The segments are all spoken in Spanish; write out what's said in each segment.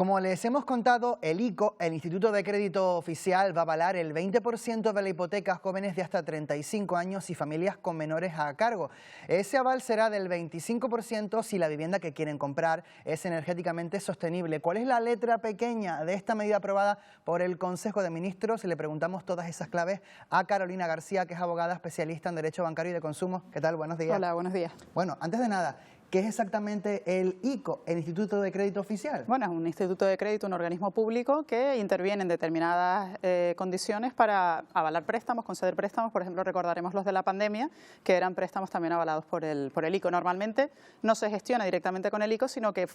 Como les hemos contado, el ICO, el Instituto de Crédito Oficial, va a avalar el 20% de la hipoteca a jóvenes de hasta 35 años y familias con menores a cargo. Ese aval será del 25% si la vivienda que quieren comprar es energéticamente sostenible. ¿Cuál es la letra pequeña de esta medida aprobada por el Consejo de Ministros? Le preguntamos todas esas claves a Carolina García, que es abogada especialista en Derecho Bancario y de Consumo. ¿Qué tal? Buenos días. Hola, buenos días. Bueno, antes de nada, ¿qué es exactamente el ICO, el Instituto de Crédito Oficial? Bueno, es un instituto de crédito, un organismo público que interviene en determinadas condiciones para avalar préstamos, conceder préstamos. Por ejemplo, recordaremos los de la pandemia, que eran préstamos también avalados por el ICO. Normalmente no se gestiona directamente con el ICO, sino que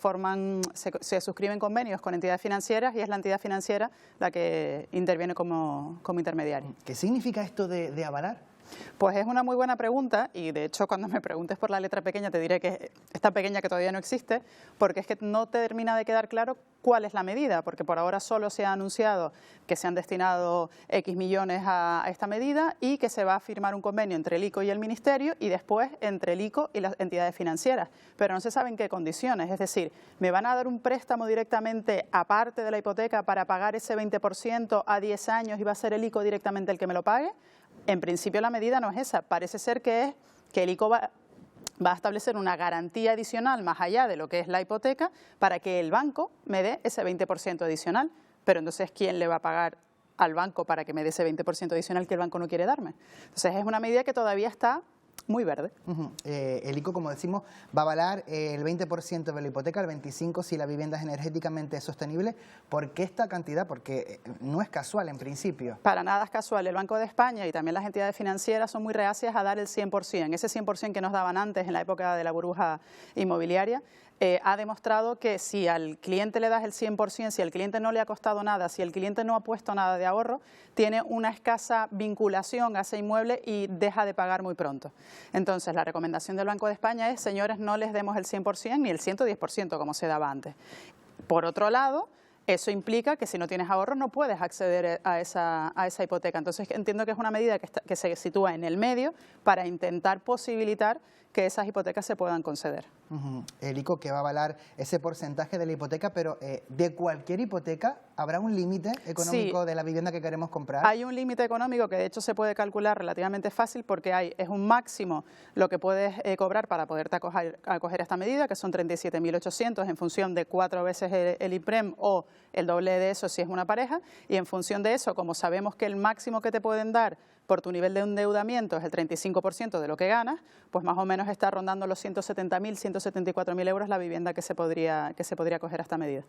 se suscriben convenios con entidades financieras y es la entidad financiera la que interviene como intermediaria. ¿Qué significa esto de avalar? Pues es una muy buena pregunta y de hecho cuando me preguntes por la letra pequeña te diré que es tan pequeña que todavía no existe, porque es que no te termina de quedar claro cuál es la medida, porque por ahora solo se ha anunciado que se han destinado X millones a esta medida y que se va a firmar un convenio entre el ICO y el Ministerio y después entre el ICO y las entidades financieras, pero no se sabe en qué condiciones. Es decir, ¿me van a dar un préstamo directamente aparte de la hipoteca para pagar ese 20% a 10 años y va a ser el ICO directamente el que me lo pague? En principio la medida no es esa, parece ser que es que el ICO va a establecer una garantía adicional más allá de lo que es la hipoteca para que el banco me dé ese 20% adicional. Pero entonces, ¿quién le va a pagar al banco para que me dé ese 20% adicional que el banco no quiere darme? Entonces, es una medida que todavía está muy verde. El ICO, como decimos, va a avalar el 20% de la hipoteca, el 25% si la vivienda es energéticamente sostenible. ¿Por qué esta cantidad? Porque no es casual en principio. Para nada es casual. El Banco de España y también las entidades financieras son muy reacias a dar el 100%. Ese 100% que nos daban antes en la época de la burbuja inmobiliaria ha demostrado que si al cliente le das el 100%, si al cliente no le ha costado nada, si el cliente no ha puesto nada de ahorro, tiene una escasa vinculación a ese inmueble y deja de pagar muy pronto. Entonces, la recomendación del Banco de España es, señores, no les demos el 100% ni el 110% como se daba antes. Por otro lado, eso implica que si no tienes ahorro no puedes acceder a esa hipoteca. Entonces entiendo que es una medida que se sitúa en el medio para intentar posibilitar que esas hipotecas se puedan conceder. El ICO que va a avalar ese porcentaje de la hipoteca, pero de cualquier hipoteca, ¿habrá un límite económico Sí, de la vivienda que queremos comprar? hay un límite económico que de hecho se puede calcular relativamente fácil porque es un máximo lo que puedes cobrar para poderte acoger a esta medida, que son 37.800 en función de 4 veces el IPREM o el doble de eso si es una pareja, y en función de eso, como sabemos que el máximo que te pueden dar por tu nivel de endeudamiento es el 35% de lo que ganas, pues más o menos está rondando los 170.000, 174.000 euros la vivienda que se podría acoger a esta medida.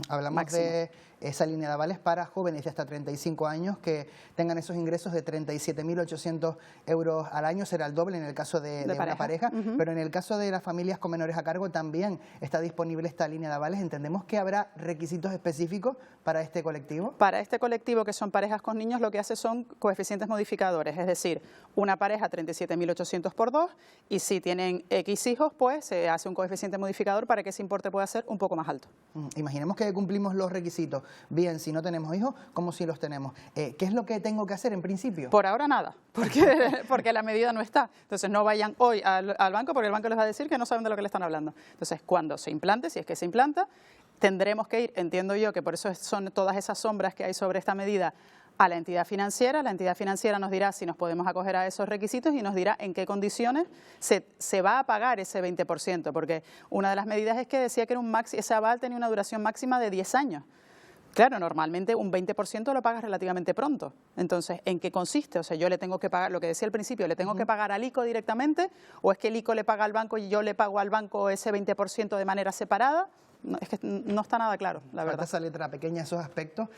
Hablamos máximo de esa línea de avales para jóvenes de hasta 35 años que tengan esos ingresos de 37.800 euros al año, será el doble en el caso de una pareja, pero en el caso de las familias con menores a cargo también está disponible esta línea de avales. ¿Entendemos que habrá requisitos específicos para este colectivo? Para este colectivo, que son parejas con niños, lo que hace son coeficientes modificadores, es decir, una pareja 37.800 por 2 y si tienen X hijos, pues se hace un coeficiente modificador para que ese importe pueda ser un poco más alto. Imaginemos que cumplimos los requisitos, bien si no tenemos hijos como si los tenemos. ¿Qué es lo que tengo que hacer en principio? Por ahora nada, porque la medida no está. Entonces no vayan hoy al banco porque el banco les va a decir que no saben de lo que le están hablando. Entonces cuando se implante, si es que se implanta, tendremos que ir, entiendo yo que por eso son todas esas sombras que hay sobre esta medida, a la entidad financiera nos dirá si nos podemos acoger a esos requisitos y nos dirá en qué condiciones se va a pagar ese 20%, porque una de las medidas es que decía que era ese aval tenía una duración máxima de 10 años. Claro, normalmente un 20% lo pagas relativamente pronto. Entonces, ¿en qué consiste? O sea, yo le tengo que pagar, lo que decía al principio, ¿le tengo que pagar al ICO directamente? ¿O es que el ICO le paga al banco y yo le pago al banco ese 20% de manera separada? No, es que no está nada claro, la verdad. Falta esa letra pequeña, esos aspectos,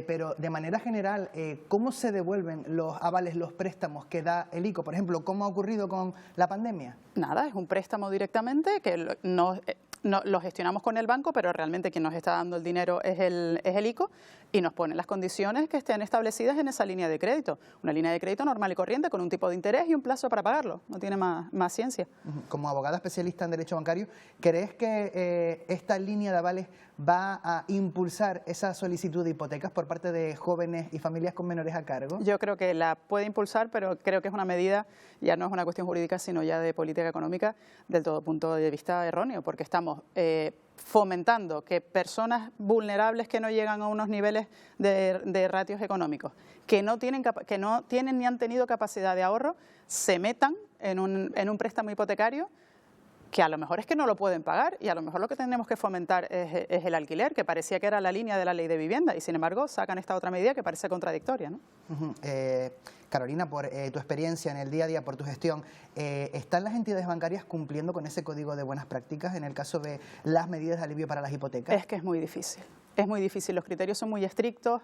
pero de manera general, ¿cómo se devuelven los avales, los préstamos que da el ICO? Por ejemplo, ¿cómo ha ocurrido con la pandemia? Nada, es un préstamo directamente que no lo gestionamos con el banco, pero realmente quien nos está dando el dinero es el ICO y nos pone las condiciones que estén establecidas en esa línea de crédito. Una línea de crédito normal y corriente con un tipo de interés y un plazo para pagarlo. No tiene más ciencia. Como abogada especialista en Derecho Bancario, ¿crees que esta línea de avales va a impulsar esa solicitud de hipotecas por parte de jóvenes y familias con menores a cargo? Yo creo que la puede impulsar, pero creo que es una medida, ya no es una cuestión jurídica, sino ya de política económica, del todo punto de vista erróneo, porque estamos fomentando que personas vulnerables que no llegan a unos niveles de ratios económicos, que no tienen ni han tenido capacidad de ahorro, se metan en un préstamo hipotecario que a lo mejor es que no lo pueden pagar y a lo mejor lo que tenemos que fomentar es el alquiler, que parecía que era la línea de la ley de vivienda y sin embargo sacan esta otra medida que parece contradictoria, ¿no? Carolina, por tu experiencia en el día a día, por tu gestión, ¿están las entidades bancarias cumpliendo con ese código de buenas prácticas en el caso de las medidas de alivio para las hipotecas? Es que es muy difícil, los criterios son muy estrictos,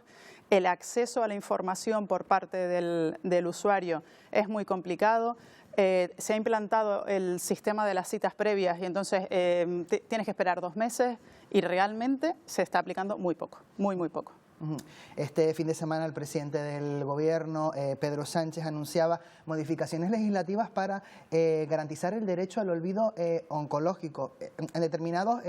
el acceso a la información por parte del usuario es muy complicado. Se ha implantado el sistema de las citas previas y entonces tienes que esperar 2 meses y realmente se está aplicando muy poco, muy poco. Este fin de semana el presidente del Gobierno, Pedro Sánchez, anunciaba modificaciones legislativas para garantizar el derecho al olvido oncológico. En determinados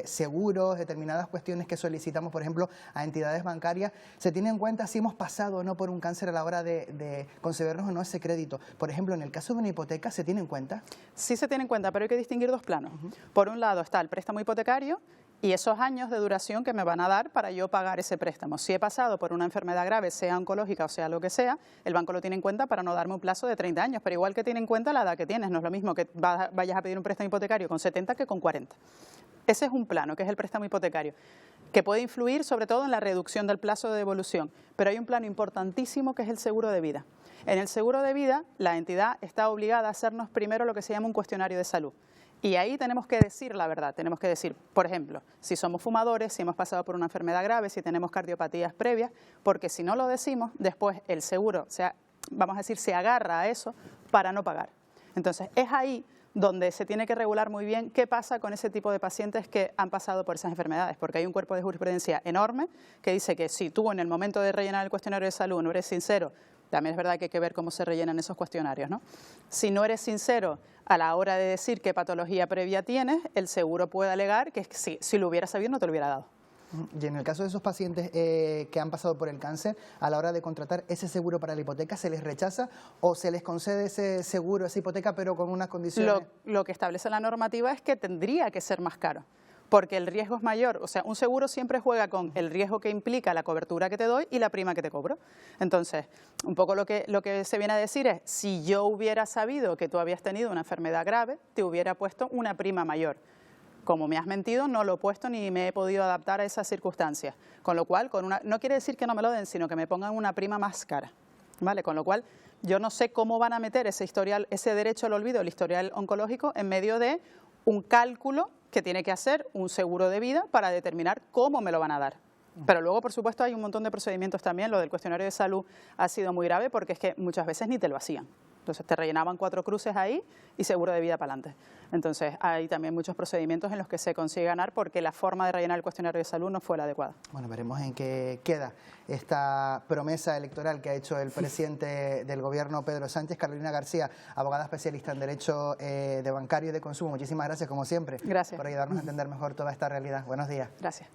seguros, determinadas cuestiones que solicitamos, por ejemplo, a entidades bancarias, se tiene en cuenta si hemos pasado o no por un cáncer a la hora de concedernos o no ese crédito. Por ejemplo, en el caso de una hipoteca, ¿se tiene en cuenta? Sí se tiene en cuenta, pero hay que distinguir 2 planos. Por un lado está el préstamo hipotecario y esos años de duración que me van a dar para yo pagar ese préstamo. Si he pasado por una enfermedad grave, sea oncológica o sea lo que sea, el banco lo tiene en cuenta para no darme un plazo de 30 años, pero igual que tiene en cuenta la edad que tienes, no es lo mismo que vayas a pedir un préstamo hipotecario con 70 que con 40. Ese es un plano, que es el préstamo hipotecario, que puede influir sobre todo en la reducción del plazo de devolución, pero hay un plano importantísimo que es el seguro de vida. En el seguro de vida, la entidad está obligada a hacernos primero lo que se llama un cuestionario de salud. Y ahí tenemos que decir la verdad, tenemos que decir, por ejemplo, si somos fumadores, si hemos pasado por una enfermedad grave, si tenemos cardiopatías previas, porque si no lo decimos, después el seguro, vamos a decir, se agarra a eso para no pagar. Entonces, es ahí donde se tiene que regular muy bien qué pasa con ese tipo de pacientes que han pasado por esas enfermedades, porque hay un cuerpo de jurisprudencia enorme que dice que si tú en el momento de rellenar el cuestionario de salud no eres sincero, también es verdad que hay que ver cómo se rellenan esos cuestionarios, ¿no? Si no eres sincero a la hora de decir qué patología previa tienes, el seguro puede alegar que si lo hubiera sabido no te lo hubiera dado. Y en el caso de esos pacientes que han pasado por el cáncer, a la hora de contratar ese seguro para la hipoteca, ¿se les rechaza o se les concede ese seguro, esa hipoteca, pero con unas condiciones? Lo que establece la normativa es que tendría que ser más caro, porque el riesgo es mayor. O sea, un seguro siempre juega con el riesgo que implica la cobertura que te doy y la prima que te cobro. Entonces, un poco lo que se viene a decir es, si yo hubiera sabido que tú habías tenido una enfermedad grave, te hubiera puesto una prima mayor. Como me has mentido, no lo he puesto ni me he podido adaptar a esas circunstancias. Con lo cual, no quiere decir que no me lo den, sino que me pongan una prima más cara, ¿vale? Con lo cual, yo no sé cómo van a meter ese derecho al olvido, el historial oncológico, en medio de un cálculo que tiene que hacer un seguro de vida para determinar cómo me lo van a dar. Pero luego, por supuesto, hay un montón de procedimientos también. Lo del cuestionario de salud ha sido muy grave porque es que muchas veces ni te lo hacían. Entonces te rellenaban 4 cruces ahí y seguro de vida para adelante. Entonces hay también muchos procedimientos en los que se consigue ganar porque la forma de rellenar el cuestionario de salud no fue la adecuada. Bueno, veremos en qué queda esta promesa electoral que ha hecho el presidente del Gobierno, Pedro Sánchez. Carolina García, abogada especialista en Derecho de Bancario y de Consumo. Muchísimas gracias, como siempre, gracias por ayudarnos a entender mejor toda esta realidad. Buenos días. Gracias.